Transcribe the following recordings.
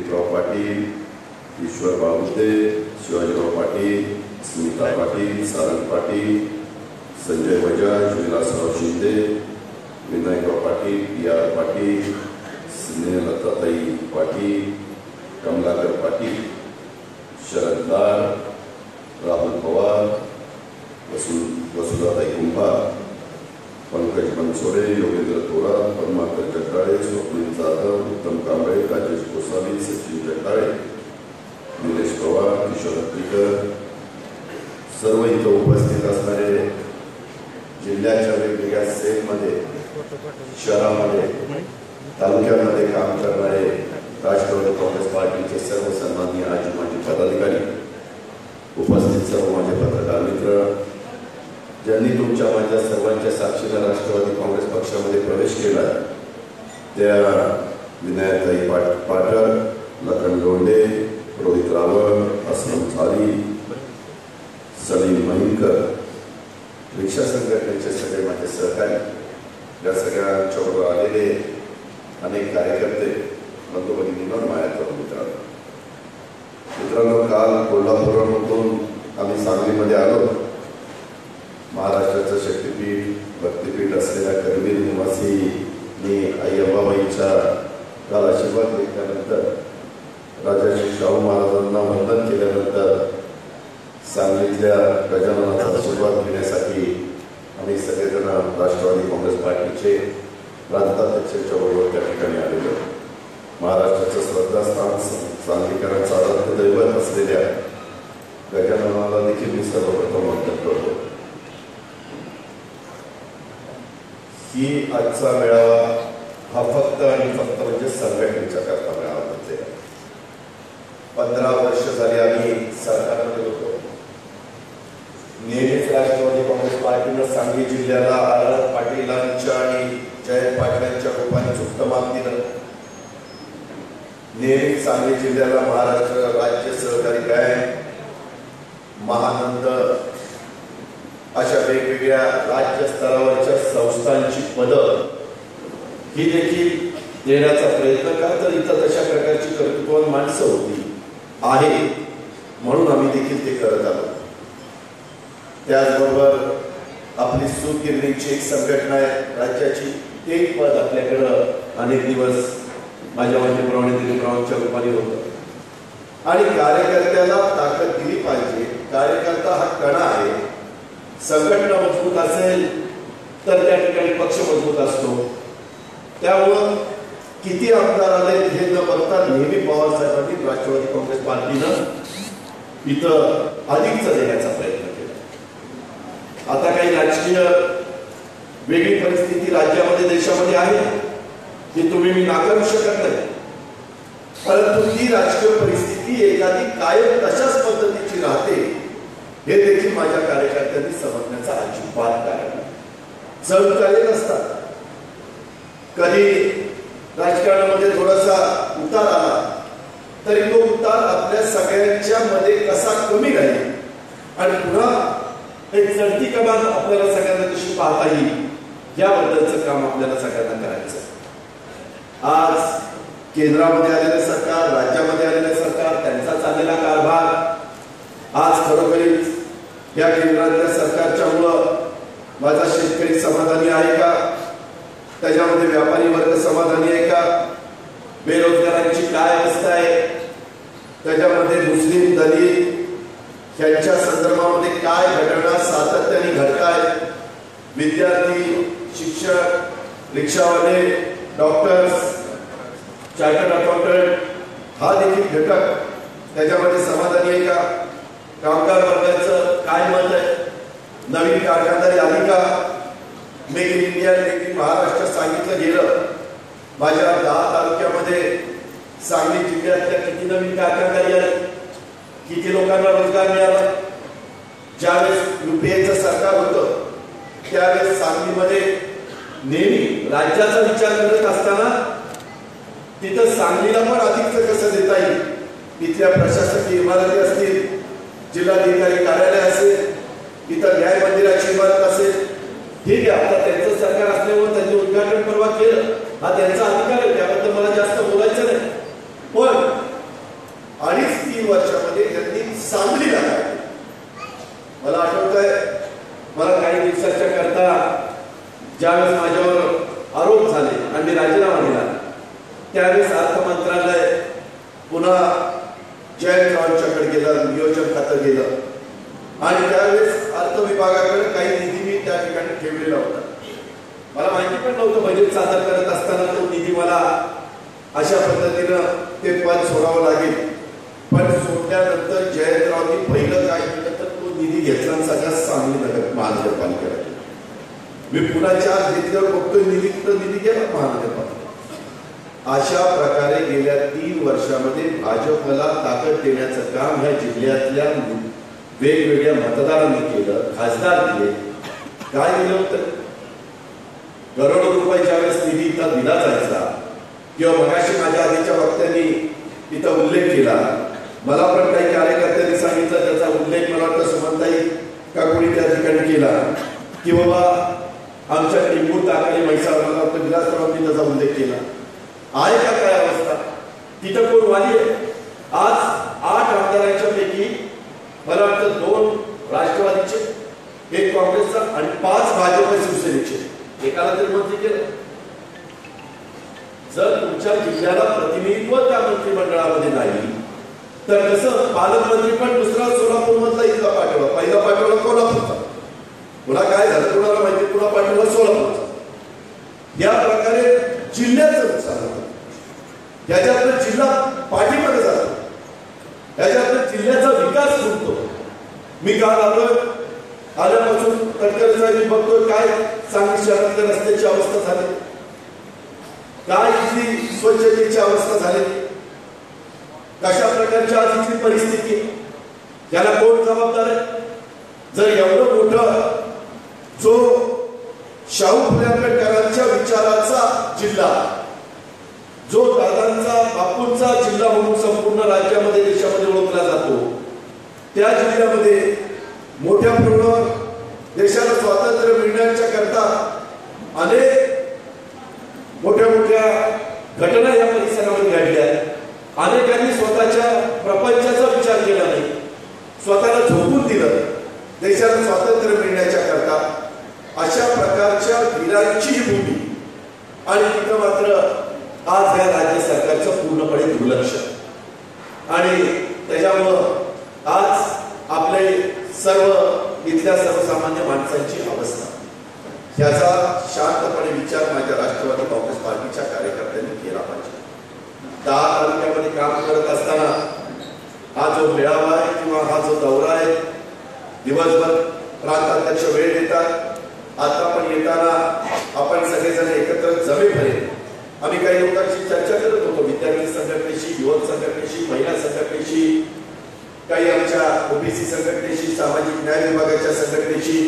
दिलीपराव पाटील, ईश्वर बाळुते, Shivajirao Patil, Smita Patil, Sarang Patil, Sanjay Bajaj, Vilasrao Shinde, Vinayakrao Patil, PR. Patil, स्नेहलताताई Patil, Kamalakar Patil, Sharad लाड, राहुल पवार, वसुधाताई कुंभार, पंकज बनसोडे, योगेंद्र थोरात, पद्माकर जगदाळे, स्वप्नील जाधव, उत्तम कांबळे, राजेश गोसावी, सचिन जगदाळे, निलेश पवार, किशोर हत्तीकर, सर्व इथं उपस्थित असणारे जिल्ह्याच्या वेगवेगळ्या सेलमध्ये, शहरामध्ये, तालुक्यामध्ये काम करणारे राष्ट्रवादी काँग्रेस पार्टीचे सर्व सन्माननीय आजी माजी पदाधिकारी, उपस्थित सर्व माझे पत्रकार मित्र, ज्यांनी तुमच्या माझ्या सर्वांच्या साक्षीला राष्ट्रवादी काँग्रेस पक्षामध्ये प्रवेश केला, त्या विनायकताई पाठक, लखन लोंढे, रोहित रावळ, असलम झाली, सलीम महिनकर, रिक्षा संघटनेचे सगळे माझे सहकारी, या सगळ्यांच्याबरोबर आलेले अनेक कार्यकर्ते, बंधू भगिनींवर माया करून मित्रांनो, काल कोल्हापूरमधून आम्ही सांगलीमध्ये आलो. महाराष्ट्राचं शक्तीपीठ, भक्तीपीठ असलेल्या करवीर निवासी मी आई अंबाबाईच्या काल आशीर्वाद घेतल्यानंतर, राजाश्री शाहू महाराजांना वंदन केल्यानंतर सांगलीतल्या गजाननाचा आशीर्वाद घेण्यासाठी आम्ही सगळेजण राष्ट्रवादी काँग्रेस पार्टीचे राज्याध्यक्षांच्या बरोबर त्या ठिकाणी आलेलो. महाराष्ट्राचं श्रद्धास्थान, सांगलीकरांचं आराध्य दैवत असलेल्या गजाननाला देखील मी सर्वप्रथम वंदन करतो. ही आजचा मेळावा हा फक्त आणि फक्त म्हणजे संघटनेच्या करता मेळावा म्हणजे 15 वर्ष झाली आम्ही सरकारमध्ये होतो. नेहमीच राष्ट्रवादी काँग्रेस पार्टीनं सांगली जिल्ह्याला आर पाटीलांच्या आणि जयंत पाटलांच्या रूपाने झुकतं माप दिलं. नेहमीच सांगली जिल्ह्याला महाराष्ट्र राज्य सहकारी बँक, महानंद अशा वेगवेगळ्या राज्य स्तरावरच्या संस्थांची पदं ही देखील देण्याचा प्रयत्न का, तर इथं तशा प्रकारची कर्तृत्ववान माणसं होती आहे म्हणून आम्ही देखील ते करत आलो. त्याचबरोबर आपली सूतगिरणीची एक संघटना आहे राज्याची, ते पद आपल्याकडं अनेक दिवस माझ्या मान्यप्रमाणे दिलीपरावांच्या रूपाने होतं. आणि कार्यकर्त्याला ताकद दिली पाहिजे. कार्यकर्ता हा कणा आहे. संघटना मजबूत असेल तर त्या ठिकाणी पक्ष मजबूत असतो. त्यामुळं किती आमदार आले हे न बघता नेहमी पवार साहेबांनी राष्ट्रवादी काँग्रेस पार्टीनं इथं अधिकच देण्याचा प्रयत्न केला. आता काही राजकीय वेगळी परिस्थिती राज्यामध्ये देशामध्ये आहे ती तुम्ही मी नाकारू शकत नाही, परंतु ती राजकीय परिस्थिती एखादी कायम तशाच पद्धतीची राहते हे देखील माझ्या कार्यकर्त्यांनी समजण्याचा अजिबात कारण नाही. चढ कार्य नसतात. कधी राजकारणामध्ये थोडासा उतार आला तरी तो उतार आपल्या सगळ्यांच्या मध्ये कसा कमी राहील आणि पुन्हा एक चढती कमान आपल्याला सगळ्यांना कशी पाहता येईल याबद्दलचं काम आपल्याला सगळ्यांना करायचं. आज केंद्रामध्ये आलेलं सरकार, राज्यामध्ये आलेलं सरकार, त्यांचा चाललेला कारभार, आज खरोखरीच या केंद्रातल्या सरकारच्यामुळं माझा शेतकरी समाधानी आहे का, त्याच्यामध्ये व्यापारी वर्ग समाधानी आहे का, बेरोजगारांची काय अवस्था आहे, त्याच्यामध्ये मुस्लिम दलित यांच्या संदर्भामध्ये काय घटना सातत्याने घडत आहेत, विद्यार्थी, शिक्षक, रिक्षावाले, डॉक्टर्स, चार्टर्ड अकाउंटंट हा देखील घटक त्याच्यामध्ये समाधानी आहे का, कामगार वर्गाचं काय मत आहे, नवीन कारखानदारी आली का, make in India, make in Maharashtra सांगितलं गेलं. माझ्या 10 तालुक्यामध्ये सांगली जिल्ह्यातल्या किती नवीन कारखानदारी आली, किती लोकांना रोजगार मिळाला. ज्यावेळेस युपीएचं सरकार होतं त्यावेळेस सांगलीमध्ये नेहमी राज्याचा विचार करत असताना तिथं सांगलीला पण अधिकचं कसं देता येईल, तिथल्या प्रशासकीय इमारती असतील, जिल्हाधिकारी कार्यालय असेल, इथं न्याय मंदिराची इमारत असेल, ठीक आहे. आता त्यांचं सरकार असल्यामुळे त्यांनी उद्घाटन परवा केलं, हा त्यांचा अधिकार आहे, त्याबद्दल मला जास्त बोलायचं नाही. पण पहिलं काय केलं तर तो निधी घेतला आणि सगळ्यात सांगली नगर महानगरपालिकेला केला. मी पुन्हा 4 घेतल्यावर बघतोय निधी गेला महानगरपालिका. अशा प्रकारे गेल्या 3 वर्षामध्ये भाजपला ताकद देण्याचं काम ह्या जिल्ह्यातल्या वेगवेगळ्या मतदारांनी केलं. खासदार दिले. काय दिलं होतं? करोडो रुपये ज्यावेळेस निधी इथं दिला जायचा किंवा मगाशी माझ्या आधीच्या वक्त्यांनी इथं उल्लेख केला, मला पण काही कार्यकर्त्यांनी सांगितलं, त्याचा उल्लेख मला वाटतं सुमनताई का कोणी त्या ठिकाणी केला की बाबा आमच्या टिंबूर ताकाली म्हैसाळ, मला वाटतं विलासरावांनी त्याचा उल्लेख केला. आहे का काय अवस्था? तिथं कोण वाली आहे? आज 8 आमदारांच्या पैकी मला वाटतं 2 राष्ट्रवादीचे, 1 काँग्रेसचा आणि 5 भाजप शिवसेनेचे. एकाला तरी मंत्री केलं. जर तुमच्या जिल्ह्याला प्रतिनिधित्व त्या मंत्रिमंडळामध्ये नाही तर कसं? पालकमंत्री पण दुसरा सोलापूर मधला इथला पाठवला, पहिला पाठवला कोल्हापूरचा, पुन्हा काय झालं कोणाला माहिती, पुन्हा पाठवला सोलापूरचा. या प्रकारे जिल्ह्याचं नुकसान होतं. याच्यातून जिल्हा पाठीमागे जातो, याच्यातून जिल्ह्याचा विकास होतो. मी काल आल्यापासून तटकरे साहेब बघतोय काय सांगली शहरातल्या रस्त्याची अवस्था झाली, काय इथली स्वच्छतेची अवस्था झाली, कशा प्रकारची आज इथली परिस्थिती, याला कोण जबाबदार आहे? जर एवढं मोठं जो शाहू फुले आंबेडकरांच्या विचाराचा जिल्हा, जो दादांचा बापूंचा जिल्हा म्हणून संपूर्ण राज्यामध्ये देशामध्ये ओळखला जातो, त्या जिल्ह्यामध्ये मोठ्या प्रमाणावर देशाला स्वातंत्र्य मिळण्याच्या करता अनेक मोठ्या घटना या परिसरामध्ये घडल्या. अनेकांनी स्वतःच्या प्रपंचाचा विचार केला नाही, स्वतःला झोपून दिलं देशाला स्वातंत्र्य मिळण्याच्या करता. अशा प्रकारच्या वीरांची भूमी आणि तिथं मात्र आज या राज्य सरकारचं पूर्णपणे दुर्लक्ष. आणि त्याच्यामुळं आज आपले सर्व इथल्या सर्वसामान्य माणसांची अवस्था, याचा शांतपणे विचार माझ्या राष्ट्रवादी काँग्रेस पार्टीच्या कार्यकर्त्यांनी केला पाहिजे. 10 तालुक्यामध्ये काम करत असताना हा जो मेळावा आहे किंवा हा जो दौरा आहे, दिवसभर प्रांताध्यक्ष वेळ देतात. आता पण येताना आपण सगळेजण एकत्र जमेपर्यंत आम्ही काही लोकांशी चर्चा करत होतो, विद्यार्थी संघटनेशी, युवक संघटनेशी, महिला संघटनेशी, काही आमच्या ओबीसी संघटनेशी, सामाजिक न्याय विभागाच्या संघटनेशी,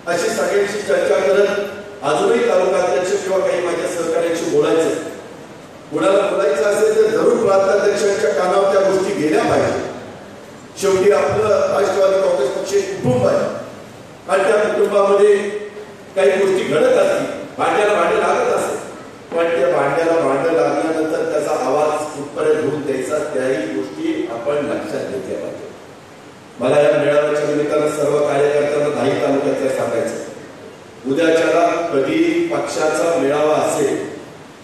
अशी सगळ्यांशी चर्चा करत अजूनही तालुकाध्यक्ष किंवा काही माझ्या सहकार्यांशी बोलायचं. कुणाला बोलायचं असेल तर जरूर प्रांताध्यक्षांच्या कानावर त्या गोष्टी गेल्या पाहिजे. शेवटी आपलं राष्ट्रवादी काँग्रेस पक्ष एक कुटुंब आहे आणि त्या कुटुंबामध्ये काही गोष्टी घडत असतील, भांड्याला भांडे लागत असेल, पण त्या भांड्याला भांडं लागल्यानंतर त्याचा आवाज कुठपर्यंत होऊन द्यायचा, त्याही गोष्टी आपण लक्षात घेतल्या पाहिजे. मला या मेळाव्याच्या निमित्तानं सर्व कार्यकर्त्यांना 10 तालुक्यातल्या सांगायचं, उद्याच्याला कधी पक्षाचा मेळावा असेल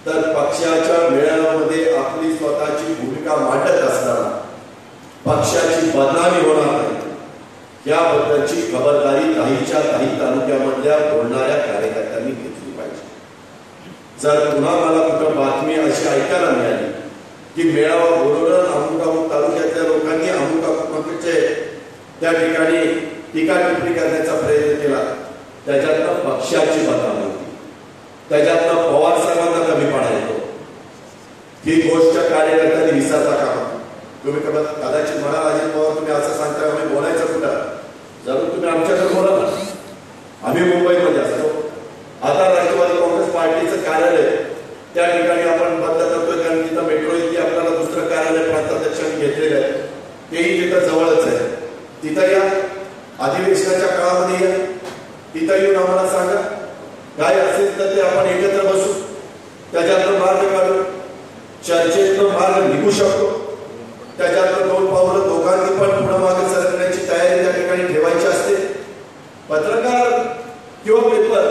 तर पक्षाच्या मेळाव्यामध्ये आपली स्वतःची भूमिका मांडत असताना पक्षाची बदनामी होणार नाही याबद्दलची खबरदारी 10 तालुक्यामधल्या बोलणाऱ्या कार्यकर्त्यांनी घेतली पाहिजे. जर पुन्हा मला कुठं बातमी अशी ऐकायला मिळाली की मेळावा बोलवलं, अमुक तालुक्यातल्या लोकांनी अमुक त्या ठिकाणी टीका टिप्पणी करण्याचा प्रयत्न केला, त्याच्यातनं पक्षाची बदनामी होती, त्याच्यातनं पवार साहेबांना कमीपणा येतो. ही गोष्ट कार्यकर्त्यांनी विसरता कामा. तुम्ही कदाचित म्हणाल अजित पवार तुम्ही असं सांगता, आम्ही बोलायचं कुठं? जरूर तुम्ही आमच्याकडे बोला ना, आम्ही मुंबईमध्ये असतो. आता राष्ट्रवादी काँग्रेस पार्टीचं कार्यालय त्या ठिकाणी आपण बंद करतोय, कारण तिथं मेट्रो इथे आपल्याला दुसरं कार्यालय प्रांताध्यक्षांनी घेतलेलं आहे, तेही तिथं जवळच आहे. तिथं या, अधिवेशनाच्या काळामध्ये या, तिथं येऊन आम्हाला सांगा, काय असेल तर ते आपण एकत्र बसू, त्याच्यातून मार्ग काढू, चर्चेतून मार्ग निघू शकतो. त्याच्यातून 2 पावलं दोघांनी पण पुढे मागे सरकण्याची तयारी त्या ठिकाणी ठेवायची असते. पत्रकार किंवा पेपर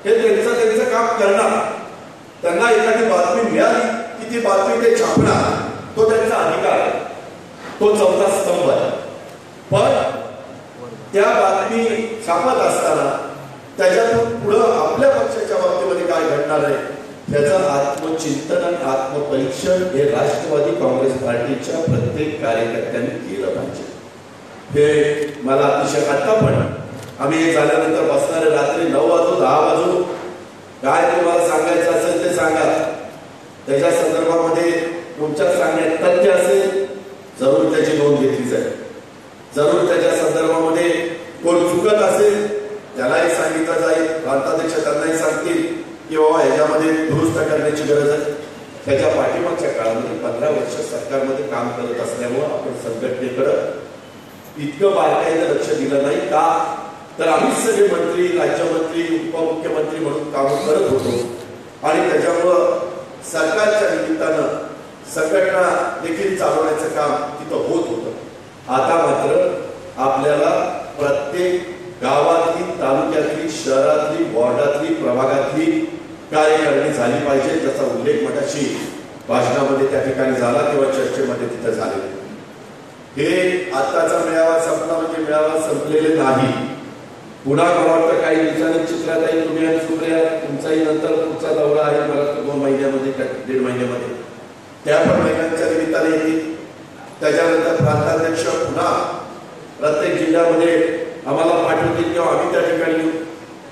हे त्यांचं काम करणार, त्यांना एखादी बातमी मिळाली की ती बातमी ते छापणार, तो त्यांचा अधिकार आहे, तो 4था स्तंभ आहे. पण त्या बातमी छापत असताना त्याच्यातून पुढं आपल्या पक्षाच्या बाबतीमध्ये काय घडणार आहे त्याचं आत्मचिंतन आणि आत्मपरीक्षण हे राष्ट्रवादी काँग्रेस पार्टीच्या प्रत्येक कार्यकर्त्यांनी केलं पाहिजे. हे मला अतिशय आता पण आम्ही हे झाल्यानंतर बसणारे रात्री 9 वाजू 10 वाजू काय तुम्हाला सांगायचं असेल ते सांगा. त्याच्या संदर्भामध्ये तुमच्या सांगण्यात तथ्य असेल जरूर त्याची नोंद घेतली जाईल. जरूर त्याच्या संदर्भामध्ये कोण चुकत असेल त्यालाही सांगितलं जाईल. प्रांताध्यक्ष त्यांनाही सांगतील की बाबा ह्याच्यामध्ये दुरुस्त करण्याची गरज आहे. त्याच्या पाठीमागच्या काळामध्ये 15 वर्ष सरकारमध्ये काम करत असल्यामुळं आपण संघटनेकडं इतकं बारकाईनं लक्ष दिलं नाही. का तर आम्ही सगळे मंत्री राज्यमंत्री उपमुख्यमंत्री म्हणून काम करत होतो आणि त्याच्यामुळं सरकारच्या निमित्तानं संघटना देखील चालवण्याचं काम तिथं होत होतं. आता मात्र आपल्याला प्रत्येक गावातली तालुक्यातली शहरातली वॉर्डातली प्रभागातली कार्यकारिणी झाली पाहिजे ज्याचा उल्लेख मगाशी भाषणामध्ये त्या ठिकाणी झाला किंवा चर्चेमध्ये तिथं झाले. हे आताचा मेळावा संपला म्हणजे मेळावा संपलेले नाही. पुन्हा मला वाटतं काही दिवसांनी चित्राताई तुम्ही आणि सुप्रिया तुमचाही नंतर पुढचा दौरा आहे मला 2 महिन्यामध्ये 1.5 महिन्यामध्ये त्या पण महिन्यांच्या निमित्ताने येतील. त्याच्यानंतर प्रांताध्यक्ष पुन्हा प्रत्येक जिल्ह्यामध्ये आम्हाला पाठवतील किंवा आम्ही त्या ठिकाणी येऊ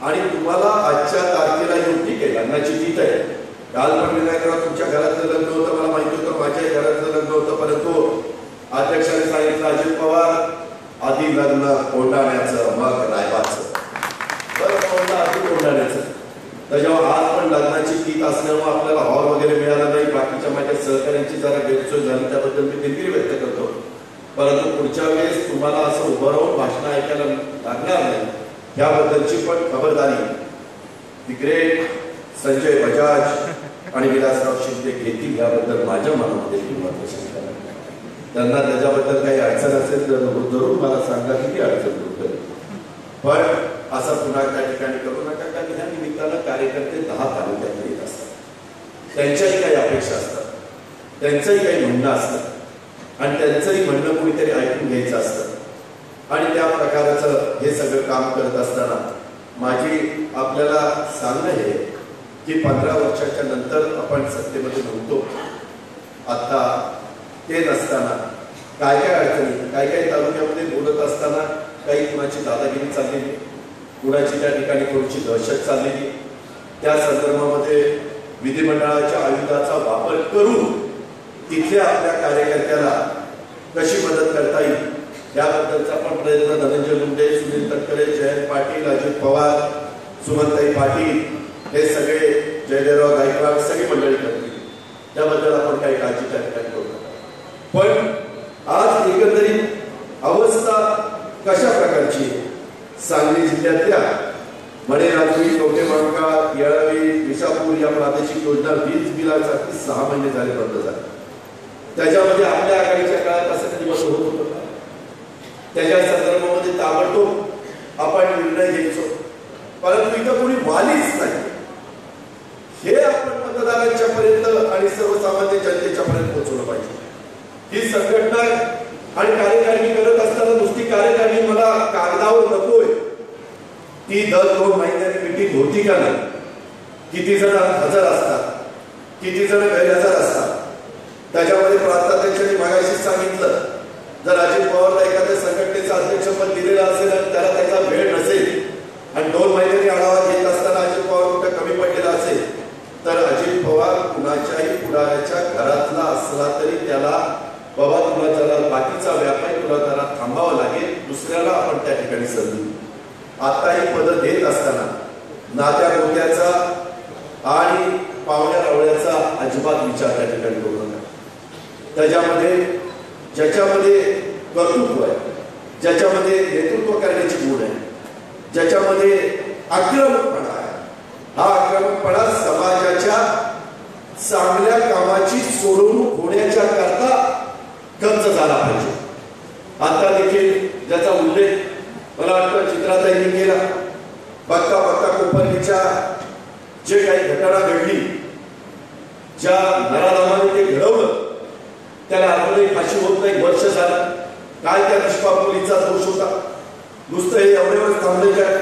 आणि तुम्हाला आजच्या तारखेला येऊन ठीक आहे लग्नाची तीच आहे. काल पण विनायकराव तुमच्या घरातलं लग्न होतं मला माहिती होतं माझ्या घरातलं लग्न होतं परंतु अध्यक्षाने सांगितलं अजित पवार आधी लग्न कोंडाण्याचं मग रायबाचं बरं आधी कोंडाण्याचं. त्याच्यावर आज पण लग्नाची तीत असल्यामुळे आपल्याला हॉल वगैरे मिळाला नाही. बाकीच्या माझ्या सहकार्यांची जरा गैरसोय झाली त्याबद्दल मी दिलगिरी व्यक्त करतो. परंतु पुढच्या वेळेस तुम्हाला असं उभं राहून भाषण ऐकायला लागणार नाही याबद्दलची पण खबरदारी दी ग्रेट संजय बजाज आणि विलासराव शिंदे घेतील याबद्दल माझ्या मनामध्ये महत्त्वाची शंका नाही. त्यांना त्याच्याबद्दल काही अडचण असेल तर जरूर मला सांगा किती अडचण दूर करेल. पण असं पुन्हा त्या ठिकाणी करू नका कारण ह्या निमित्तानं कार्यकर्ते 10 तालुक्यात येत असतात. त्यांच्याही काही अपेक्षा असतात त्यांचंही काही म्हणणं असतं आणि त्यांचंही म्हणणं कुणीतरी ऐकून घ्यायचं असतं आणि त्या प्रकारचं हे सगळं काम करत असताना माझी आपल्याला सांगणं आहे की 15 वर्षाच्या नंतर आपण सत्तेमध्ये नव्हतो. आता ते नसताना काय काय अडचणी काय काय तालुक्यामध्ये बोलत असताना काही कुणाची दादागिरी चाललेली कुणाची त्या ठिकाणी थोडीशी दहशत चाललेली त्या संदर्भामध्ये विधिमंडळाच्या आयुधाचा वापर करून तिथल्या आपल्या कार्यकर्त्याला कशी मदत करता येईल याबद्दलचा पण प्रयत्न धनंजय मुंडे सुनील तटकरे जयंत पाटील अजित पवार सुमनताई पाटील हे सगळे जयदेवराव गायकवाड सगळी मंडळी करतील. त्याबद्दल आपण काही काळजी त्या ठिकाणी करू नका. पण आज एकंदरीत अवस्था कशा प्रकारची आहे सांगली जिल्ह्यातल्या मणेराजुरी कवठेमहांकाळ येळावी विसापूर या प्रादेशिक योजना वीज बिलासाठी 6 महिने झाले बंद झाले. त्याच्यामध्ये आपल्या आघाडीच्या काळात असं कधी बंद होत होतं त्याच्या संदर्भामध्ये ताबडतोब आपण निर्णय घ्यायचो परंतु इथं कोणी वालीच नाही. हे आपण मतदारांच्या पर्यंत आणि सर्वसामान्य जनतेच्या पर्यंत पोहोचवलं पाहिजे. ही संघटना आणि कार्यकारिणी करत असताना नुसती कार्यकारिणी मला कागदावर नकोय ती दर 2 महिन्यांनी मीटिंग होती का नाही किती जण हजर असतात किती जण गैरहजर असतात त्याच्यामध्ये प्रांताध्यक्षांनी मागाशी सांगितलं जर अजित पवारला एखाद्या संघटनेचं अध्यक्षपद दिलेलं असेल आणि त्याला त्याचा वेळ नसेल आणि 2 महिन्यांनी आढावा घेत असताना अजित पवार कुठं कमी पडलेला असेल तर अजित पवार कुणाच्याही पुढाऱ्याच्या घरातला असला तरी त्याला बाबा तुला त्याला बाकीचा व्यापारी तुला त्याला थांबावं लागेल दुसऱ्याला आपण त्या ठिकाणी संधी. आता ही पद देत असताना नात्या गोत्याचा आणि पाहुण्या रावळ्याचा अजिबात विचार त्या ठिकाणी करू नका. त्याच्यामध्ये ज्याच्यामध्ये कर्तृत्व आहे ज्याच्यामध्ये नेतृत्व करण्याची गुण आहे ज्याच्यामध्ये आक्रमकपणा आहे हा आक्रमकपणा समाजाच्या चांगल्या कामाची सोडवणूक होण्याच्या करता खर्च झाला पाहिजे. आता देखील ज्याचा उल्लेख मला वाटतं चित्राताईंनी केला बघता बघता कोपरलीच्या जे काही घटना घडली ज्या नराधमाने ते घडवलं त्याला अजूनही फाशी होत नाही. वर्ष झालं काय त्या निष्पाप दोष होता नुसतं हे एवढ्यावरच थांबले काय.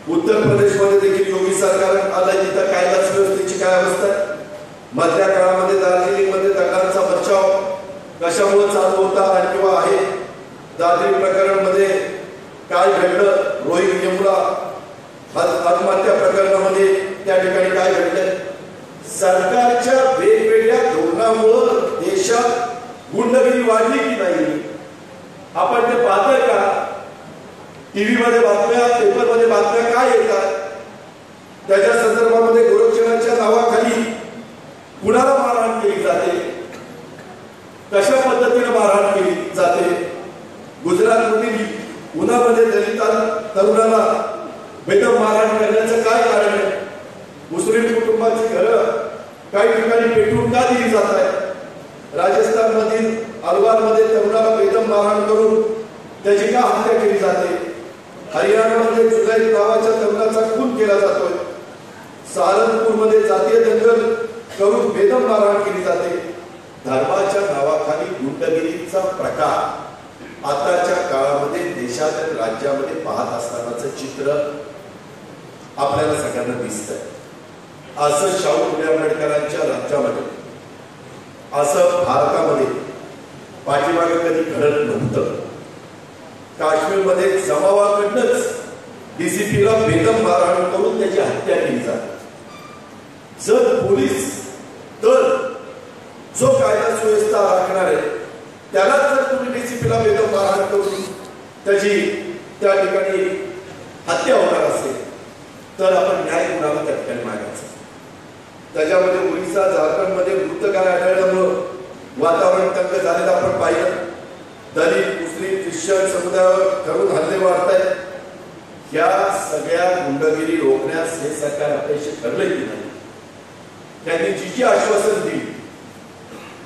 उत्तर प्रदेशमध्ये देखील योगी सरकार आलंय तिथं कायदा सुव्यवस्थेची काय अवस्था आहे. मधल्या काळामध्ये दार्जिलिंग मध्ये दगडांचा बचाव कशामुळे चालू होता आणि किंवा आहे दादरी प्रकरणामध्ये काय घडलं, रोहित यमुना आत्महत्या प्रकरणामध्ये त्या ठिकाणी काय घडलं, सरकारच्या वेगवेगळ्या धोरणामुळे देशात गुंडगिरी वाढली की नाही आपण ते पाहतोय का? टीव्ही मध्ये बातम्या, पेपर मध्ये बातम्या काय येतात, त्याच्या संदर्भामध्ये गोरक्षणाच्या नावाखाली कुणाला मारहाण केली जाते, कशा पद्धतीने मारहाण केली जाते. गुजरातमधील उन्हामध्ये दलित तरुणाला बेदम मारहाण करण्याचं काय कारण आहे? मुस्लिम कुटुंबाची घरं काही ठिकाणी पेटवून का दिली जात आहे? राजस्थान मधील अलवारमध्ये तरुणाला बेदम मारहाण करून त्याची का हत्या केली जाते? हरियाणामध्ये जुलैद नावाच्या तरुणाचा खून केला जातोय. सहारनपूरमध्ये जातीय दंगल करून बेदम मारहाण केली जाते. धर्माच्या नावाखाली गुंडगिरीचा प्रकार आताच्या काळामध्ये देशातील राज्यामध्ये पाहत असतानाचं चित्र आपल्याला सगळ्यांना दिसतंय. असं शाहू फुले आंबेडकरांच्या राज्यामध्ये, असं भारतामध्ये पाठीमागे कधी घडत नव्हतं. काश्मीरमध्ये जमावाकडनंच डीसीपीला बेदम मारहाण करून त्याची हत्या केली जाते. जर पोलीस तर जो कायदा सुव्यवस्था राखणार आहे त्याला जर तुम्ही डीसीपीला बेदम मारहाण करून त्याची त्या ठिकाणी हत्या होणार असेल तर आपण न्याय कुणाला त्या ठिकाणी मागायचं. त्याच्यामध्ये ओरिसा, झारखंडमध्ये मृतकाय आढळल्यामुळं वातावरण तंग झालेलं आपण पाहिलं. दलित, मुस्लिम, ख्रिश्चन समुदायावर ठरवून हल्ले वाढत आहेत. या सगळ्या गुंडगिरी रोखण्यास हे सरकार अपयशी ठरले की नाही? त्यांनी जी आश्वासन दिली,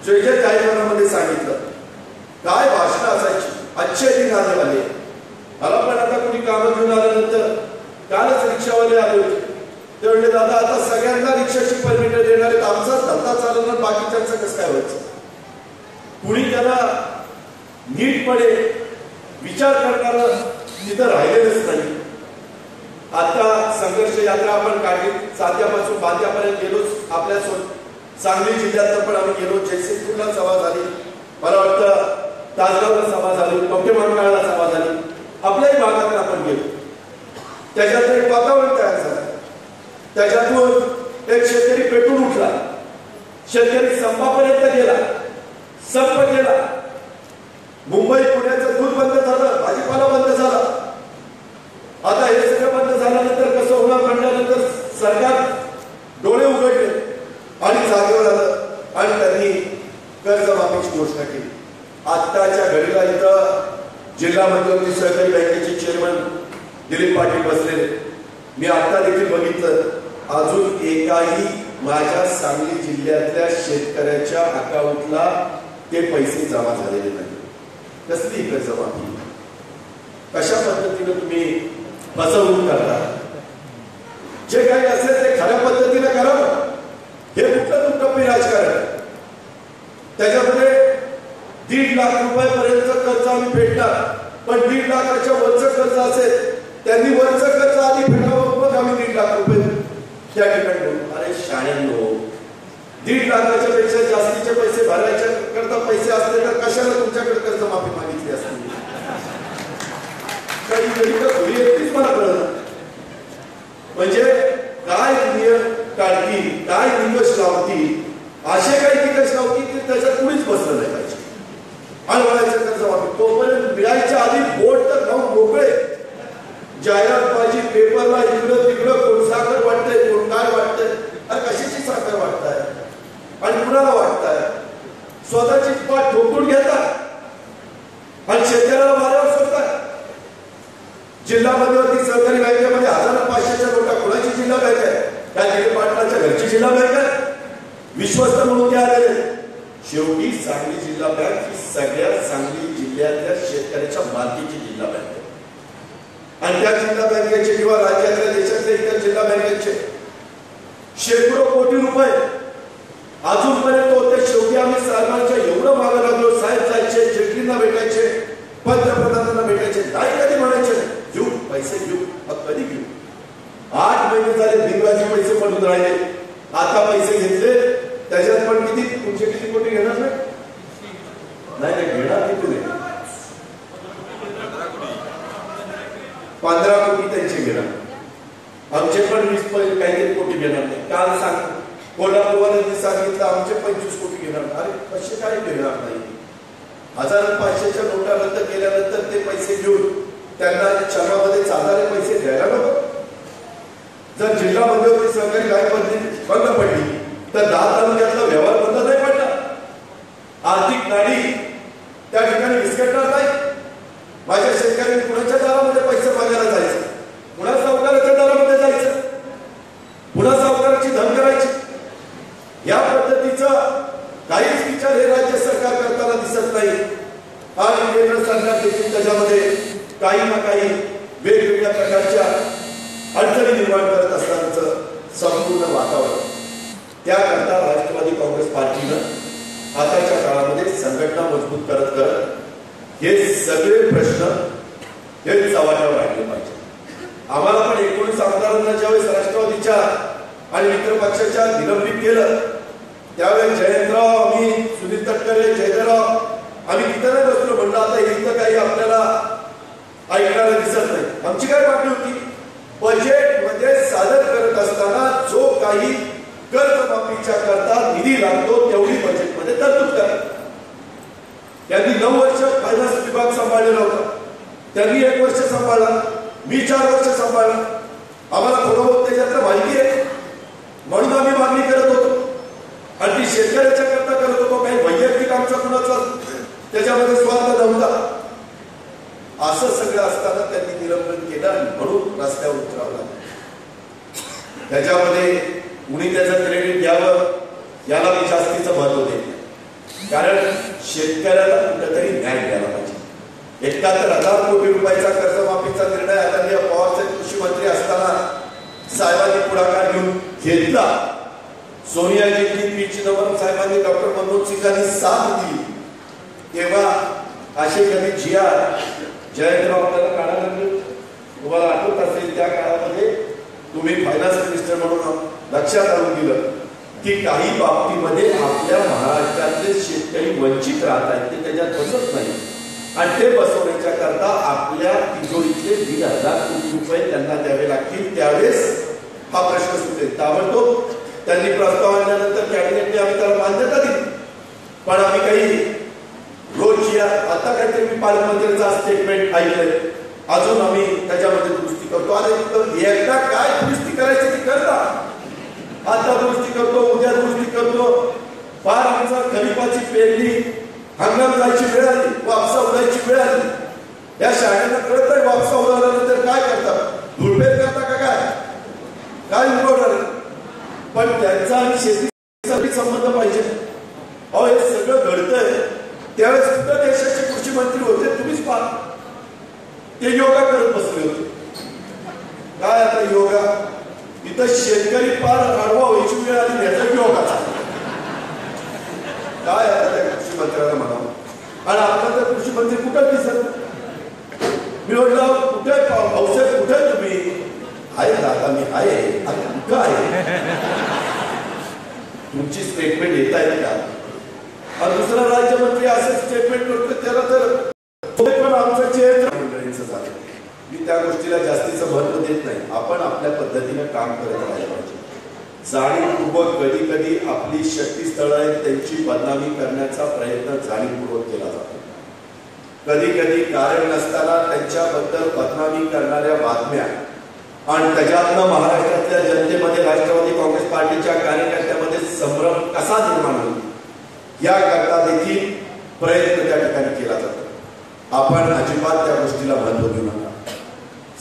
जे जाहीरनाम्यामध्ये सांगितलं, काय भाषण असायची, अच्छे दिन आले वाले. मला पण आता कुणी कामं घेऊन आल्यानंतर कालच रिक्षावाले आले होते. ते म्हणले, दादा आता सगळ्यांना रिक्षाची परमिट देणार आहेत, आमचाच धंदा चालवणार, बाकीच्यांचं कसं काय व्हायचं? कुणी त्याला नीटपणे विचार करणारं तिथं राहिलेलंच नाही. आता संघर्ष यात्रा आपण काढली, साध्यापासून बांध्यापर्यंत गेलो. आपल्या सांगली जिल्ह्यात पण आम्ही गेलो. जयसिंगपूरला सभा झाली, मला वाटतं तासगावला सभा झाली, कवठेमहांकाळला सभा झाली. आपल्याही भागात आपण गेलो. त्याच्यात एक वातावरण तयार झालं. त्याच्यातून एक शेतकरी पेटून उठला, शेतकरी संपापर्यंत गेला, संप केला. मुंबई पुण्याचं दूध बंद झालं, भाजीपाला बंद झाला. आता हे सगळं बंद झाल्यानंतर कसं होणार म्हणल्यानंतर सरकार डोळे उघडले आणि जागेवर आलं आणि त्यांनी कर्जमाफीची घोषणा केली. आत्ताच्या घडीला इथं जिल्हा मध्यवर्ती सहकारी बँकेचे चेअरमन दिलीप पाटील बसलेले. मी आता देखील बघितलं, अजून एकाही माझ्या सांगली जिल्ह्यातल्या शेतकऱ्याच्या अकाउंटला ते पैसे जमा झालेले नाही. कसली कर्जमाफी? कशा पद्धतीने तुम्ही फसवणूक करता? जे काही असेल ते खऱ्या पद्धतीने करावं. हे कुठलं दुटप्पी राजकारण? त्याच्यामध्ये 1.5 लाख रुपयापर्यंत कर्ज आम्ही फेडणार, पण 1.5 लाखाच्या वरचं कर्ज असेल त्यांनी वरचं कर्ज आधी फेडावं, मग आम्ही 1.5 लाख रुपये त्या ठिकाणी घेऊ. अरे शाळेंनो, 1.5 लाखाच्या पेक्षा जास्तीचे पैसे भरायच्या करता पैसे असते तर कशाला तुमच्याकडे कर्जमाफी मागितली असते? काही घडी येतीच मला कळलं. म्हणजे काय नियम काढतील, काय निकष लावतील, असे काही निकष लावतील की त्याच्यात कुणीच बसलं नाही पाहिजे. अडवळायचं कर्जमाफी तोपर्यंत मिळायच्या आधी बोर्ड तर लावून मोकळे. जाहिरातबाजी पेपरला इकडं तिकडं, कोण साखर वाटतंय, कोण काय वाटतंय. अरे कशाची साखर वाटताय आणि कुणाला वाटताय? स्वतःची पाठ ठोकून घेतात आणि शेतकऱ्याला मारावर सोडतात. जिल्हा मध्यवर्ती सहकारी बँकेमध्ये 1500च्या नोटा कुणाची जिल्हा बँक आहे? त्या दिलीप पाटलाच्या घरची जिल्हा बँक आहे. विश्वस्त म्हणून ते आलेले. शेवटी सांगली जिल्हा बँक ही सगळ्या सांगली जिल्ह्यातल्या शेतकऱ्याच्या मालकीची जिल्हा बँक आहे. आणि त्या जिल्हा बँकेचे किंवा राज्यातल्या देशातल्या इतर जिल्हा बँकेचे शेकडो कोटी रुपये अजूनपर्यंत होते. शेवटी आम्ही सरकारच्या एवढं मागं लागलो, साहेब जायचे, जेटलींना भेटायचे, पंतप्रधानांना भेटायचे, नाही कधी म्हणायचे घेऊ पैसे घेऊ. मग कधी घेऊ? 8 महिने झाले बिनवाजी पैसे पडून राहिले. आता पैसे घेतले त्याच्यात पण किती, तुमचे किती कोटी घेणार नाही? घेणार किती नाही. 15 कोटी त्यांचे घेणार, आमचे पण 20 काहीतरी कोटी घेणार नाही. काल सांग कोल्हापूरवाल्यांनी सांगितलं आमचे 25 कोटी घेणार. अरे कसे काय घेणार नाही? 1500च्या नोटा रद्द केल्यानंतर ते पैसे घेऊन त्यांना चर्मामध्ये चालणारे पैसे द्यायला नको. जर जिल्हा मध्यवर्ती सहकारी बँक बंद पडली तर 10 तालुक्यातला व्यवहार बंद नाही पडला. आर्थिक नाडी त्या ठिकाणी विस्कटणार नाही. माझ्या शेतकऱ्यांनी कुणाच्या दारामध्ये पैसे मागायला जायचं, पुन्हा सावकाराच्या दारामध्ये जायचं, पुन्हा सावकाराची धन करायची. या पद्धतीचं काहीच विचार हे राज्य सरकार करताना दिसत नाही. आणि केंद्र सरकार देखील त्याच्यामध्ये काही ना काही वेगवेगळ्या प्रकारच्या अडचणी निर्माण करत असतानाचं संपूर्ण वातावरण. त्याकरता राष्ट्रवादी काँग्रेस पार्टीनं आताच्या काळामध्ये संघटना मजबूत करत करत हे सगळे प्रश्न हे चव्हाट्यावर आणले पाहिजे. आम्हाला पण 19 आमदारांना ज्यावेळेस राष्ट्रवादीच्या आणि मित्र पक्षाच्या निलंबित केलं त्यावेळेस जयंतराव, आम्ही सुनील तटकरे, जयंतराव आम्ही तिथं नाही बसलो. म्हणलं आता इथं काही आपल्याला ऐकणारं दिसत नाही. आमची काय मागणी होती? बजेट मध्ये सादर करत असताना जो काही कर्जमाफीच्या करता निधी लागतो तेवढी बजेटमध्ये तरतूद करा. त्यांनी 9 वर्ष फायनान्स विभाग सांभाळलेला होता, त्यांनी 1 वर्ष सांभाळला, मी 4 वर्ष सांभाळला. आम्हाला थोडं त्याच्यातलं माहिती आहे म्हणून आम्ही मागणी करत होतो आणि ती शेतकऱ्याच्या करता करत होतो. काही वैयक्तिक आमचा कुणाचा त्याच्यामध्ये स्वार्थ नव्हता. असं सगळं असताना त्यांनी निलंबन केलं आणि म्हणून रस्त्यावर उतरावं लागलं. त्याच्यामध्ये कुणी त्याचं क्रेडिट घ्यावं याला मी जास्तीचं महत्व देते. कारण शेतकऱ्याला कुठेतरी न्याय द्यायला पाहिजे. 71,000 कोटी रुपयाचा कर्जमाफीचा निर्णय आदरणीय पवारसाहेब कृषी मंत्री असताना साहेबांनी पुढाकार घेऊन घेतला. सोनियाजींनी, पी चिदंबरम साहेबांनी, डॉक्टर मनमोहन सिंगांनी साथ दिली. तेव्हा असे कधी जयंतराव आपल्याला काढायला लागले. तुम्हाला आठवत असेल त्या काळामध्ये तुम्ही फायनान्स मिनिस्टर म्हणून लक्षात आणून दिलं की काही बाबतीमध्ये आपल्या महाराष्ट्रातले शेतकरी वंचित राहत आहेत, ते त्याच्यात बसत नाही आणि ते बसवण्याच्या करता आपल्या तिजोरीतले 1,500 कोटी रुपये त्यांना द्यावे लागतील. त्यावेळेस हा प्रश्न सुटेल. ताबडतोब त्यांनी प्रस्ताव आणल्यानंतर कॅबिनेटने आम्ही त्याला मान्यता दिली. पण आम्ही काही रोज आता काहीतरी मी पालकमंत्र्यांचा स्टेटमेंट ऐकलंय, अजून आम्ही त्याच्यामध्ये दुरुस्ती करतो. आणि एकदा काय दुरुस्ती करायची ती करता, आता दुरुस्ती करतो, उद्या दुरुस्ती करतो. फार आमचा खरीपाची पेरणी हंगाम जायची वेळ आली, वापसा उडायची वेळ आली. या शाळांना कळत आहे वापसा उडवल्यानंतर काय करतात, धुळपेर करता का काय उडवणार. पण त्यांचा आणि शेतीसाठी संबंध पाहिजे. अहो हे सगळं घडतंय त्यावेळेस सुद्धा देशाचे कृषी मंत्री होते, तुम्हीच पाहा. ते योगा करत बसले होते. काय आता योगा, इथं शेतकरी फार आडवा व्हायची वेळ आली, याचा योगा काय आता त्या कृषी मंत्र्याला म्हणावं. आणि आता तर कृषी मंत्री कुठं दिसत. मी म्हटलं कुठे औषध कुठे तुम्ही आहे ना, आता मी आहे कुठं आहे, तुमची स्टेटमेंट येत आहे का. आणि दुसरा राज्यमंत्री असं स्टेटमेंट करतो त्याला तर पण आमचं चेअर मंडळींचं झालं. मी त्या गोष्टीला जास्तीचं महत्व देत नाही. आपण आपल्या पद्धतीने काम करत राहायला पाहिजे. जाणीवपूर्वक कधी कधी आपली शक्तीस्थळं आहेत त्यांची बदनामी करण्याचा प्रयत्न जाणीवपूर्वक केला जातो. कधी कधी कारण नसताना त्यांच्याबद्दल बदनामी करणाऱ्या बातम्या आणि त्याच्यातनं महाराष्ट्रातल्या जनतेमध्ये राष्ट्रवादी काँग्रेस पार्टीच्या कार्यकर्त्यामध्ये संभ्रम कसा निर्माण होईल याकरता देखील प्रयत्न त्या ठिकाणी केला जातो. आपण अजिबात त्या गोष्टीला महत्व देऊ नका.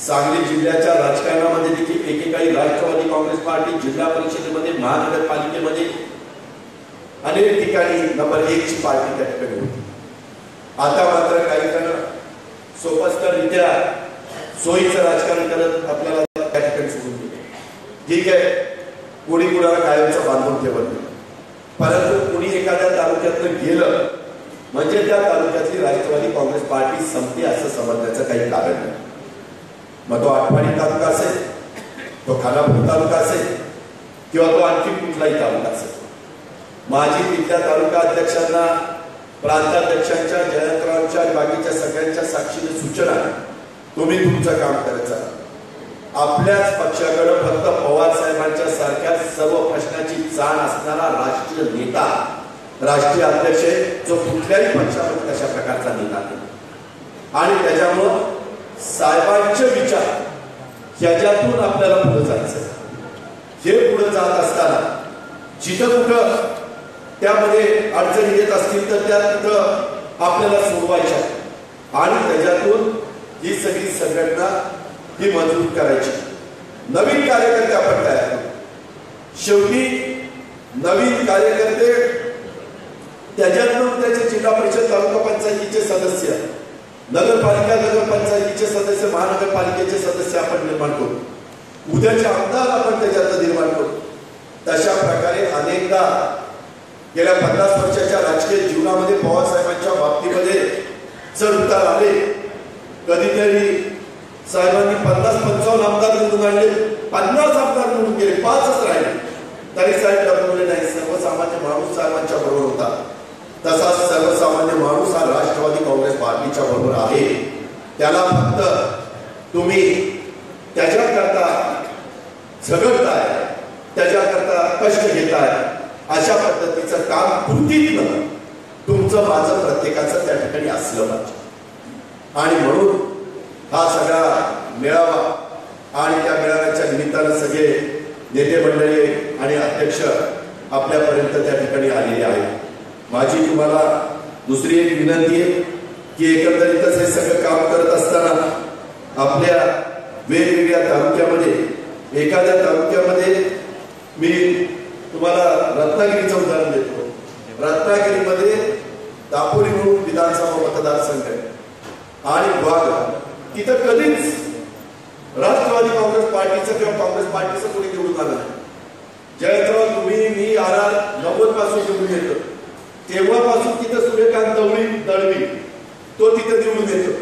सांगली जिल्ह्याच्या राजकारणामध्ये देखील एकेकाळी राष्ट्रवादी काँग्रेस पार्टी जिल्हा परिषदेमध्ये, महानगरपालिकेमध्ये अनेक ठिकाणी नंबर 1 ची पार्टी त्या ठिकाणी होती. आता मात्र काही जण सोपस्कररित्या सोयीचं राजकारण करत आपल्याला त्या ठिकाणी सोडून दिले. ठीक आहे, कोणी कुणाला कायमचं बांधून ठेवत नाही. परंतु कोणी एखाद्या तालुक्यातनं गेलं म्हणजे त्या तालुक्यातली राष्ट्रवादी काँग्रेस पार्टी संपली असं समजण्याचं काही कारण नाही. मग तो आटपाडी तालुका असेल, तो खानापूर तालुका असेल किंवा तो आणखी कुठलाही तालुका असेल. माझी तिथल्या तालुका अध्यक्षांना, प्रांताध्यक्षांच्या, जयंतरावच्या, बाकीच्या सगळ्यांच्या साक्षीने सूचना तुम्ही तुमचं काम करायचं. आपल्याच पक्षाकडे फक्त पवार साहेबांच्या सारख्या सर्व प्रश्नाची जाण असणारा राष्ट्रीय नेता, राष्ट्रीय अध्यक्ष जो कुठल्याही पक्षामध्ये तशा प्रकारचा नेता नाही. आणि त्याच्यामुळं साहेबांचे विचार ह्याच्यातून आपल्याला पुढे जायचं. हे पुढे जात असताना जिथं कुठं त्यामध्ये अडचणी येत असतील तर त्या तिथं आपल्याला सोडवायच्या आणि त्याच्यातून ही सगळी संघटना ही मजबूत करायची. नवीन कार्यकर्ते आपण तयार करू. शेवटी नवीन कार्यकर्ते त्याच्यातून त्याचे जिल्हा परिषद तालुका पंचायतीचे सदस्य, नगरपालिका नगरपंचायतीचे सदस्य, महानगरपालिकेचे सदस्य आपण निर्माण करू. उद्याचे आमदार आपण त्याच्यात निर्माण करू. तशा प्रकारे अनेकदा गेल्या 50 वर्षाच्या राजकीय जीवनामध्ये पवार साहेबांच्या बाबतीमध्ये चढ उतार आले. कधीतरी साहेबांनी 50-55 आमदार निवडून आणले, 50 आमदार निवडून गेले, 5च राहिले तरी साहेब डबवले नाही. सर्वसामान्य माणूस साहेबांच्या बरोबर होता. तसा सर्वसामान्य माणूस हा राष्ट्रवादी काँग्रेस पार्टीच्या बरोबर आहे. त्याला फक्त तुम्ही त्याच्याकरता झगडताय, त्याच्याकरता कष्ट घेताय, अशा पद्धतीचं काम कृतीतनं तुमचं माझं प्रत्येकाचं त्या ठिकाणी असलं पाहिजे. आणि म्हणून हा सगळा मेळावा आणि त्या मेळाव्याच्या निमित्तानं सगळे नेते मंडळी आणि अध्यक्ष आपल्यापर्यंत त्या ठिकाणी आलेले आहेत. माझी तुम्हाला दुसरी एक विनंती आहे की एकंदरीतच हे सगळं काम करत असताना आपल्या वेगवेगळ्या तालुक्यामध्ये, एखाद्या तालुक्यामध्ये मी तुम्हाला रत्नागिरीचं उदाहरण देतो. रत्नागिरीमध्ये दापोली म्हणून विधानसभा मतदारसंघ आहे आणि वाघ तिथं कधीच राष्ट्रवादी काँग्रेस पार्टीचं किंवा काँग्रेस पार्टीचं कोणी निवडून आलं नाही. जयंतराव तुम्ही मी आर 90 पासून निवडून येतो, तेव्हापासून तिथं सूर्यकांत दळवी तो तिथे निवडून येतो.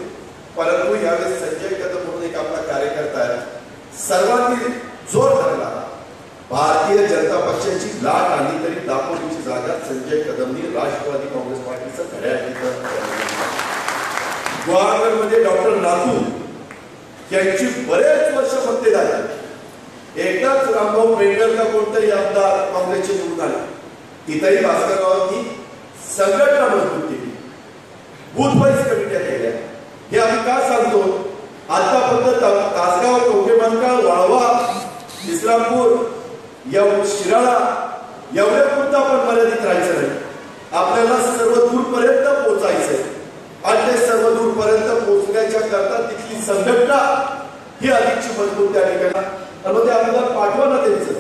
परंतु यावेळेस संजय कदम म्हणून एक आपला कार्यकर्ता आहे, सर्वांनी जोर धरला. भारतीय जनता पक्षाची लाट आली तरी दापोलीची जागा संजय कदमनी राष्ट्रवादी काँग्रेस पार्टीचं घड्याळ गुहागरमध्ये डॉक्टर नातू यांची बरेच वर्ष मंत्री झाले. एकदाच रामभाऊ पेंडर का कोणतरी आमदार काँग्रेसचे निवडून आले. तिथेही भास्कररावांनी संघटना मजबूत केली, बूथ वाईज कमिट्या केल्या. हे आम्ही का सांगतो, आतापर्यंत तासगाव, कवठेमहांकाळ, वाळवा, इस्लामपूर, शिराळा एवढ्यापुरतं आपण मर्यादित राहायचं नाही. आपल्याला सर्व दूरपर्यंत पोहोचायचंय आणि ते सर्व दूरपर्यंत पोहोचण्याच्या करता तिथली संघटना ही अधिकची मजबूत त्या ठिकाणी. त्यामुळे ते आपल्याला पाठवा ना त्यांचं,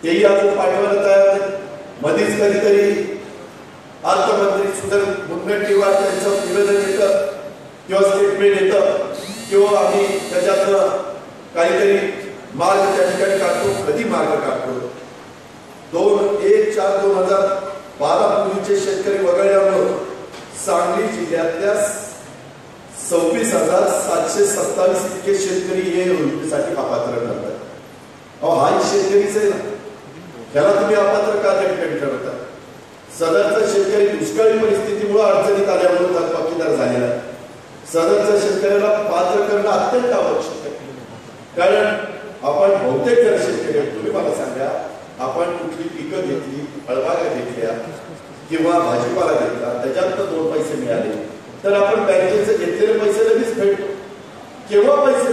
तेही अजून पाठवायला तयार नाही. मध्येच कधीतरी अर्थमंत्री सुधीर मुनगंटीवार त्यांचं निवेदन येतं किंवा स्टेटमेंट येतं किंवा आम्ही त्याच्यातलं काहीतरी मार्ग त्या ठिकाणी काढतो. कधी मार्ग काढतो? 1/4/2012 पूर्वीचे शेतकरी वगळल्यामुळे सांगली जिल्ह्यातल्या 26,727 इतके शेतकरी हे रोजगारीसाठी अपात्र ठरतात. हा शेतकरीच आहे ना, त्याला तुम्ही अपात्र का त्या ठिकाणी ठरवता? सदरचा शेतकरी दुष्काळी परिस्थितीमुळे अडचणीत आल्यामुळे थकबाकीदार झालेला आहे. सदरच्या शेतकऱ्याला पात्र करणं अत्यंत आवश्यक आहे. कारण आपण बहुतेक जण शेतकरी, तुम्ही मला सांगा, आपण कुठली पिकं घेतली, फळबागा घेतल्या किंवा भाजीपाला घेतला, त्याच्यात 2 पैसे मिळाले तर आपण बँकेचे घेतलेले पैसे लगेच फेडतो. केव्हा पैसे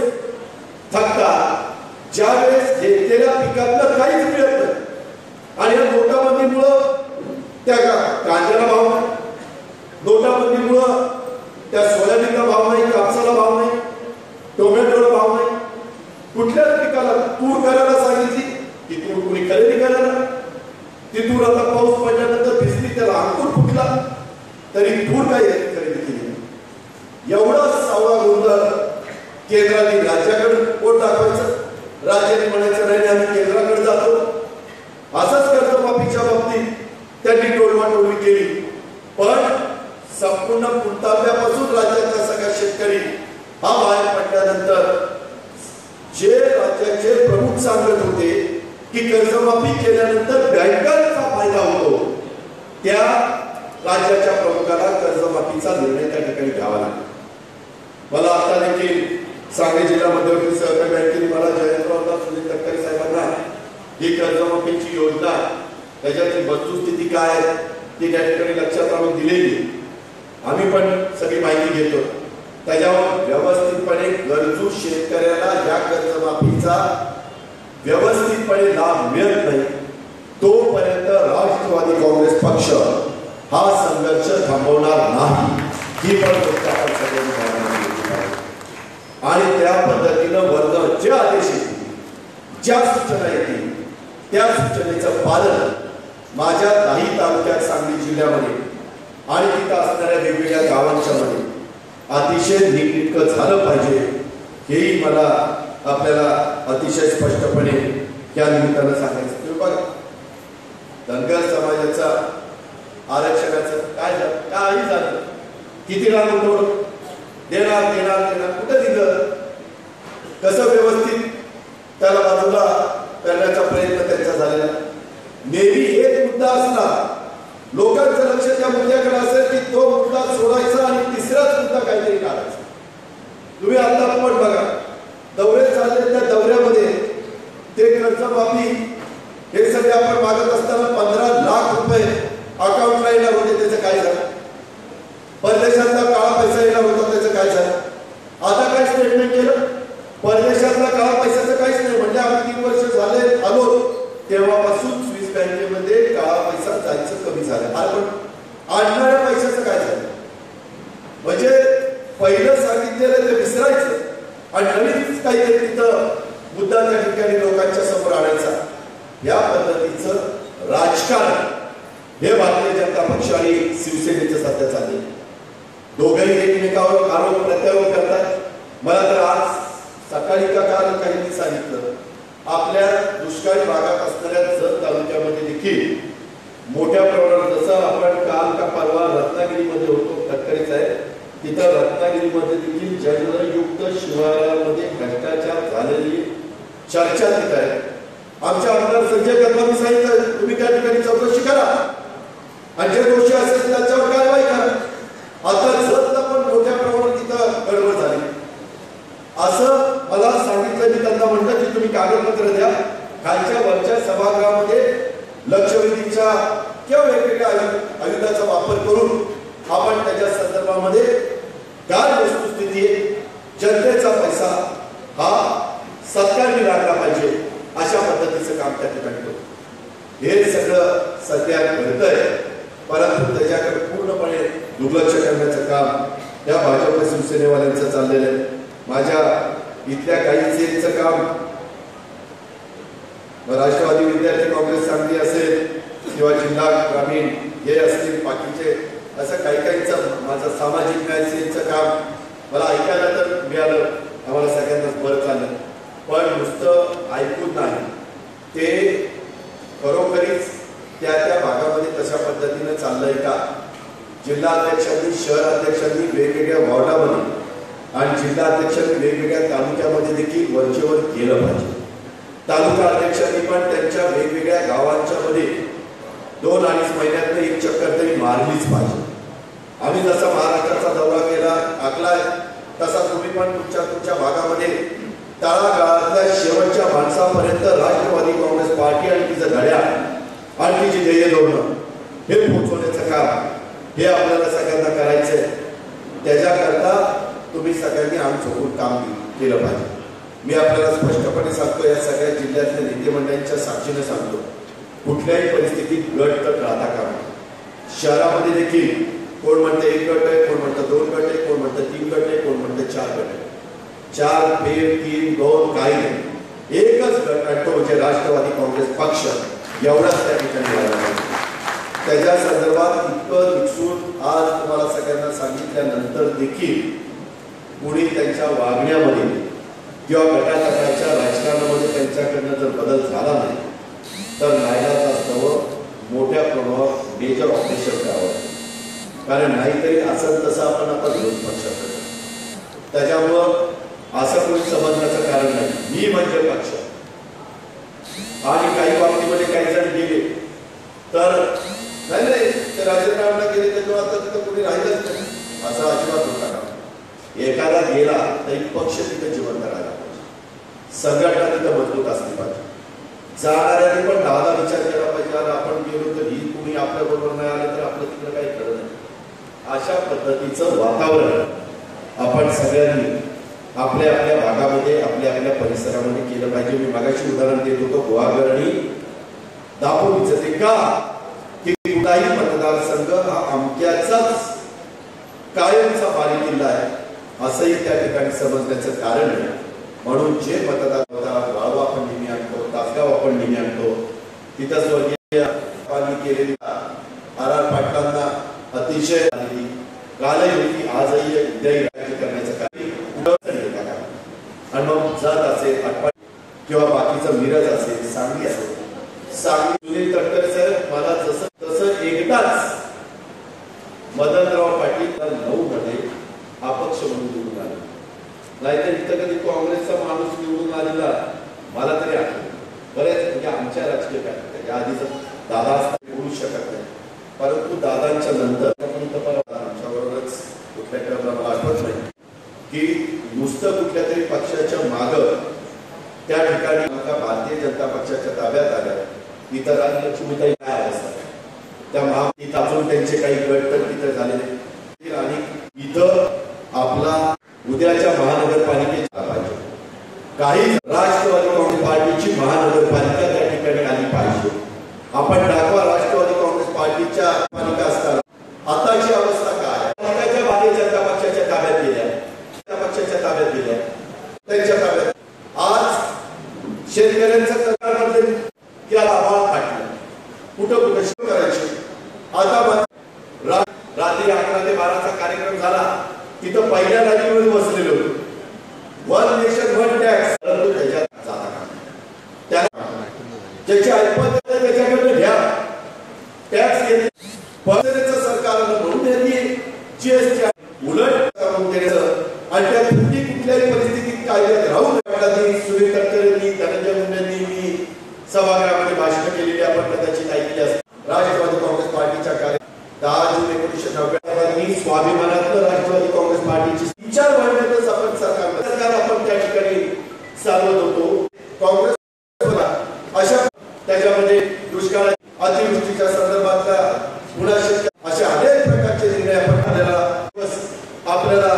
थकतात? ज्या वेळेस घेतलेल्या पिकातलं काहीच मिळत नाही आणि या नोटाबंदीमुळं त्या कांद्याला भाव नाही, नोटाबंदीमुळं त्या सोयाबीनला भाव नाही, कापसाला भाव नाही, टोमॅटोला भाव नाही. कुठल्याच पिकाला तूर करायला सांगितली की तूर कोणी खरेदी करायला, ती तूर आता पाऊस पडल्यानंतर भिजली, त्याला अंकुर फुटला तरी तूर काही खरेदी केली. एवढा सावळा गोंधळ केंद्राने राज्याकडे पोट दाखवायचं, राज्याने म्हणायचं नाही आम्ही केंद्राकडे जातो. असंच कर्जमाफीच्या बाबतीत त्यांनी टोलवाटोलवी केली. पण संपूर्ण पुणतांब्यापासून राज्याचा सगळा शेतकरी हा बाहेर पडल्यानंतर जे राज्याचे प्रमुख सांगत होते की कर्जमाफी केल्यानंतर बँकांचा फायदा होतो, त्या राज्याच्या प्रमुखाला कर्जमाफीचा निर्णय त्या ठिकाणी घ्यावा लागला. मला आता देखील सांगली जिल्हा मध्यवर्ती सहकारी बँकेने मला जयंतराव सुनील तटकरे साहेबांना ही कर्जमाफीची योजना त्याच्यातली वस्तुस्थिती काय आहे ती त्या ठिकाणी लक्षात आणून दिलेली आम्ही पण सगळी माहिती घेतो. त्याच्यावर व्यवस्थितपणे गरजू शेतकऱ्याला या कर्जमाफीचा व्यवस्थितपणे लाभ मिळत नाही तोपर्यंत राष्ट्रवादी काँग्रेस पक्ष हा संघर्ष थांबवणार नाही ही पण गोष्ट आपण सगळ्यांनी आणि त्या पद्धतीनं वर्ग जे आदेश येतील ज्या सूचना येतील त्या सूचनेचं पालन माझ्या 10 तालुक्यात सांगली जिल्ह्यामध्ये आणि तिथं असणाऱ्या वेगवेगळ्या गावांच्या मध्ये अतिशय नीटनेटकं झालं पाहिजे हेही मला आपल्याला अतिशय स्पष्टपणे या निमित्तानं सांगायचं. तुम्ही बघा धनगर समाजाचा आरक्षणाचं काय झालं काही झालं किती लाख उठवलं देणार देणार देणार कुठं दिलं कसं व्यवस्थित त्याला बाजूला करण्याचा प्रयत्न त्यांचा झालेला नेहमी एक मुद्दा असला लोकांचं लक्ष त्या मुद्द्याकडे असेल की तो मुद्दा सोडायचा आणि तिसराच मुद्दा काहीतरी काढायचा. तुम्ही आता पण बघा दौरे चालले त्या दौऱ्यामध्ये ते कर्जमाफी हे सगळे आपण मागत असताना 15 लाख रुपये अकाउंटला येणार होते त्याचं काय झालं परदेशातला काळा पैसा येणार होता त्याचं काय झालं आता काय स्टेटमेंट केलं परदेशातला काळा पैशाचं काहीच नाही म्हणजे आम्ही 3 वर्ष झाले आलो तेव्हापासून स्विस बँकेमध्ये काळा पैसा जायचं कमी झालं. अरे पण आणणाऱ्या पैशाचं काय झालं म्हणजे पहिलं सांगितलेलं ते विसरायचं आणि नवीन काहीतरी तिथं मुद्दा त्या ठिकाणी लोकांच्या समोर आणायचा या पद्धतीचं राजकारण हे भारतीय जनता पक्ष आणि शिवसेनेचं सध्या चालले. दोघेही एकमेकावर आरोप प्रत्यारोप करतात. मला तर आज सकाळी का काल काहींनी सांगितलं आपल्या दुष्काळी भागात असणाऱ्या जत तालुक्यामध्ये देखील मोठ्या प्रमाणात जसं आपण काल का परवा रत्नागिरीमध्ये होतो तटकरे साहेब तिथं रत्नागिरीमध्ये देखील जलयुक्त शिवारामध्ये भ्रष्टाचार झालेली चर्चा तिथं आहे. आमच्या आमदार संजय कदमांनी सांगितलं तुम्ही त्या ठिकाणी चौकशी करा आणि जे दोषी असेल त्याच्यावर कारवाई करा. आता जतला पण मोठ्या प्रमाणात तिथं गडबड झाली असं मला सांगितलं. मी त्यांना म्हटलं की तुम्ही कागदपत्र द्या खालच्या वरच्या सभागृहामध्ये लक्षवेधीच्या किंवा वेगवेगळ्या आयुधाचा वापर करून आपण त्याच्या संदर्भामध्ये काय वस्तुस्थिती आहे जनतेचा पैसा हा सत्कारणी लागला पाहिजे अशा पद्धतीचं काम त्या ठिकाणी होतं. हे सगळं सध्या घडतंय परंतु त्याच्याकडे पूर्णपणे दुर्लक्ष करण्याचं काम या भाजप शिवसेनेवाल्यांचं चाललेलं आहे. माझ्या इथल्या काही काम राष्ट्रवादी विद्यार्थी काँग्रेस सांगली असेल किंवा जिल्हा ग्रामीण हे असतील बाकीचे असं काही काहींचं माझं सामाजिक न्याय सेलचं काम मला ऐकायला तर मिळालं आम्हाला सगळ्यांनाच बरं चाललं पण नुसतं ऐकून नाही ते खरोखरीच त्या त्या भागामध्ये तशा पद्धतीने चाललंय का. जिल्हाध्यक्षांनी शहर अध्यक्षांनी वेगवेगळ्या वॉर्डामध्ये आणि जिल्हा अध्यक्षांनी वेगवेगळ्या तालुक्यामध्ये देखील वरचेवर केलं पाहिजे. तालुका अध्यक्षांनी पण त्यांच्या वेगवेगळ्या गावांच्या मध्ये 2-2.5 महिन्यात एक चक्कर तरी मारलीच पाहिजे. आम्ही जसा महाराष्ट्राचा दौरा केला आखलाय तसा तुम्ही पण तुमच्या भागामध्ये तळागाळातल्या शेवटच्या माणसापर्यंत राष्ट्रवादी काँग्रेस पार्टी आणि तिचं घड्याळ आणि तिची ध्येय धोरणं हे पोहोचवण्याचं काम हे आपल्याला सगळ्यांना करायचंय. त्याच्याकरता तुम्ही सगळ्यांनी आमचं काम केलं पाहिजे. मी आपल्याला स्पष्टपणे सांगतो या सगळ्या जिल्ह्यातल्या नेते मंडळींच्या साक्षीने सांगतो कुठल्याही परिस्थितीत गट तर राहता कामा. शहरामध्ये देखील कोण म्हणतं 1 गट आहे कोण म्हणतं 2 गट आहे कोण म्हणतं 3 गट आहे कोण म्हणतं 4 गट आहे. 4 फेर 3 2 काही नाही एकच गट आहे तो म्हणजे राष्ट्रवादी काँग्रेस पक्ष एवढाच त्या ठिकाणी. त्याच्या संदर्भात इतकं दिसून आज तुम्हाला सगळ्यांना सांगितल्यानंतर देखील कुणी त्यांच्या वागण्यामध्ये किंवा गटातटाच्या राजकारणामध्ये त्यांच्याकडनं जर बदल झाला नाही तर नाईलाजास्तव मोठ्या प्रमाणावर मेजर ऑपरेशन करावं. कारण नाहीतरी असं तसं आपण आता विरोध पक्षात त्याच्यामुळं असं कोणी समजण्याचं कारण नाही. मी म्हणजे पक्ष आणि काही बाबतीमध्ये काही जण गेले तर नाही ते राजकारणाला गेले त्याच्यावर आता तिथं कोणी राहिलंच नाही असं अजिबात होता का. एखादा गेला तरी पक्ष तिथे जिवंत राहिला पाहिजे, संघटना तिथे मजबूत असली पाहिजे. जाणाऱ्यांनी पण दादा विचार केला पाहिजे, आपण गेलो तर ही कुणी आपल्या बरोबर नाही आले तर आपलं तिकडे काही खरं नाही. अशा पद्धतीचं वातावरण आपण सगळ्यांनी आपल्या आपल्या भागामध्ये आपल्या आपल्या परिसरामध्ये केलं पाहिजे. मी मागाशी उदाहरण देत होतो गुहागर आणि दापोलीचं. ते का की कुठलाही मतदारसंघ हा अमक्याचाच कायमचा बालेकिल्ला आहे असंही त्या ठिकाणी समजण्याचं कारण आहे. म्हणून जे मतदार वाळवा आपण नेहमी आणतो, तासगाव आपण नेहमी आणतो, तिथं स्वर्गीय केलेली आर पाटलांना अतिशय कालयुगी आजही उद्याही राज्य करण्याचं कार्य आणि मग जात असेल किंवा बाकीचं मिरज असेल, सांगली असेल, सांगली सुनील तटकरे साहेब मला जसं तसं एकदाच मदनराव पाटील 9 मध्ये अपक्ष म्हणून निवडून आले. नाहीतर इथं कधी काँग्रेसचा माणूस निवडून आलेला मला तरी आठवत बरेच, म्हणजे आमच्या राजकीय कार्यकर्ते या आधीच दादा बोलू शकत नाही, परंतु दादांच्या नंतर आमच्याबरोबरच कुठल्या क्रमाला मला आठवत नाही की नुसतं कुठल्या तरी पक्षाच्या माग त्या ठिकाणी भारतीय जनता पक्षाच्या ताब्यात आल्या. इतर राजलक्ष्मीताई काय अवस्था त्या महायुतीत अजून त्यांचे काही गट तर तिथे झालेले आणि इथं आपला उद्याच्या महानगरपालिकेचा पाहिजे. काही राष्ट्रवादी काँग्रेस पार्टीची महानगरपालिका त्या ठिकाणी आली पाहिजे. आपण दाखवा राष्ट्रवादी काँग्रेस पार्टीच्या पालिका असताना आताची अवस्था काय, भारतीय जनता पक्षाच्या ताब्यात गेल्या, पक्षाच्या ताब्यात गेल्या, त्यांच्या ताब्यात आज शेतकऱ्यांचं सरकारमध्ये आभाळ फाटलं, कुठं कुठं सुरू करायचे. आता रात्री 11 ते 12चा कार्यक्रम झाला, तिथं पहिल्या रात्रीमध्ये बसलेले होते. वन नेशन वन टॅक्स, परंतु त्याच्यात जाता ज्याची ऐपत त्याच्याकडे घ्या, टॅक्स घेतले पक्षाचं सरकारनं म्हणून त्यांनी जीएसटी उलट करून केलं आणि त्या कुठल्याही परिस्थितीत कायद्यात राहून सुनील तटकरेंनी, धनंजय मुंडेंनी मी सभागृहामध्ये भाषण केलेली आपण कदाचित ऐकली असते. राष्ट्रवादी काँग्रेस पार्टीच्या 10 जून 1990 स्वाभिमानातलं राष्ट्रवादी काँग्रेस पार्टीची 4 महिन्यातच आपण सरकार आपण त्या ठिकाणी चालवत होतो. काँग्रेस अशा त्याच्यामध्ये दुष्काळ अतिवृष्टीच्या संदर्भातला पुन्हा अशा अनेक प्रकारचे निर्णय आपण आपल्याला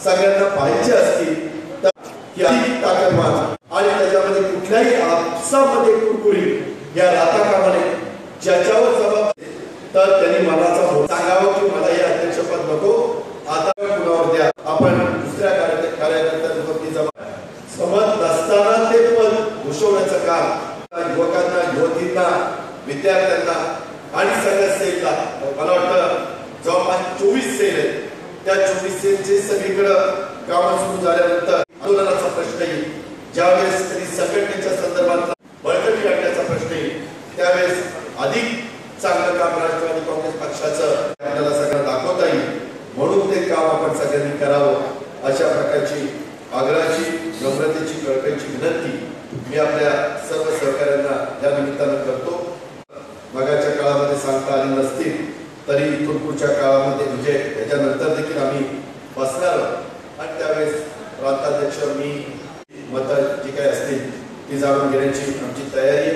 सगळ्यांना पाहिजे असतील तर ताकदवान आणि त्याच्यामध्ये कुठल्याही आपसामध्ये कुरकुरी या राताकामाने ज्याच्यावर जबाब तर त्यांनी मनाचा सांगावं की मला हे अध्यक्षपद नको, आता कुणावर द्या. आपण दुसऱ्या कार्यकर्त्यांवरती समज नसताना ते पद घुसवण्याचं काम युवकांना, युवतींना, विद्यार्थ्यांना आणि सगळ्या सेलला मला वाटतं जवळपास 24 सेल आहेत. त्या 24 सेलचे सगळीकडं कामं सुरू झाल्यानंतर आंदोलनाचा प्रश्न येईल, ज्यावेळेस तरी संघटनेच्या संदर्भात बळकटी आणण्याचा प्रश्न येईल, त्यावेळेस अधिक चांगलं काम राष्ट्रवादी काँग्रेस पक्षाचं आपल्याला सगळं दाखवता येईल. म्हणून ते काम आपण सगळ्यांनी करावं अशा प्रकारची आग्रहाची, नम्रतेची, कळकळीची विनंती मी आपल्या सर्व सहकाऱ्यांना या निमित्तानं करतो. मागाच्या काळामध्ये सांगता आली नसतील तरी इथून पुढच्या काळामध्ये म्हणजे त्याच्यानंतर देखील आम्ही बसणार आणि त्यावेळेस प्रांताध्यक्ष मी मतं जी काही असतील ती जाणून घेण्याची आमची तयारी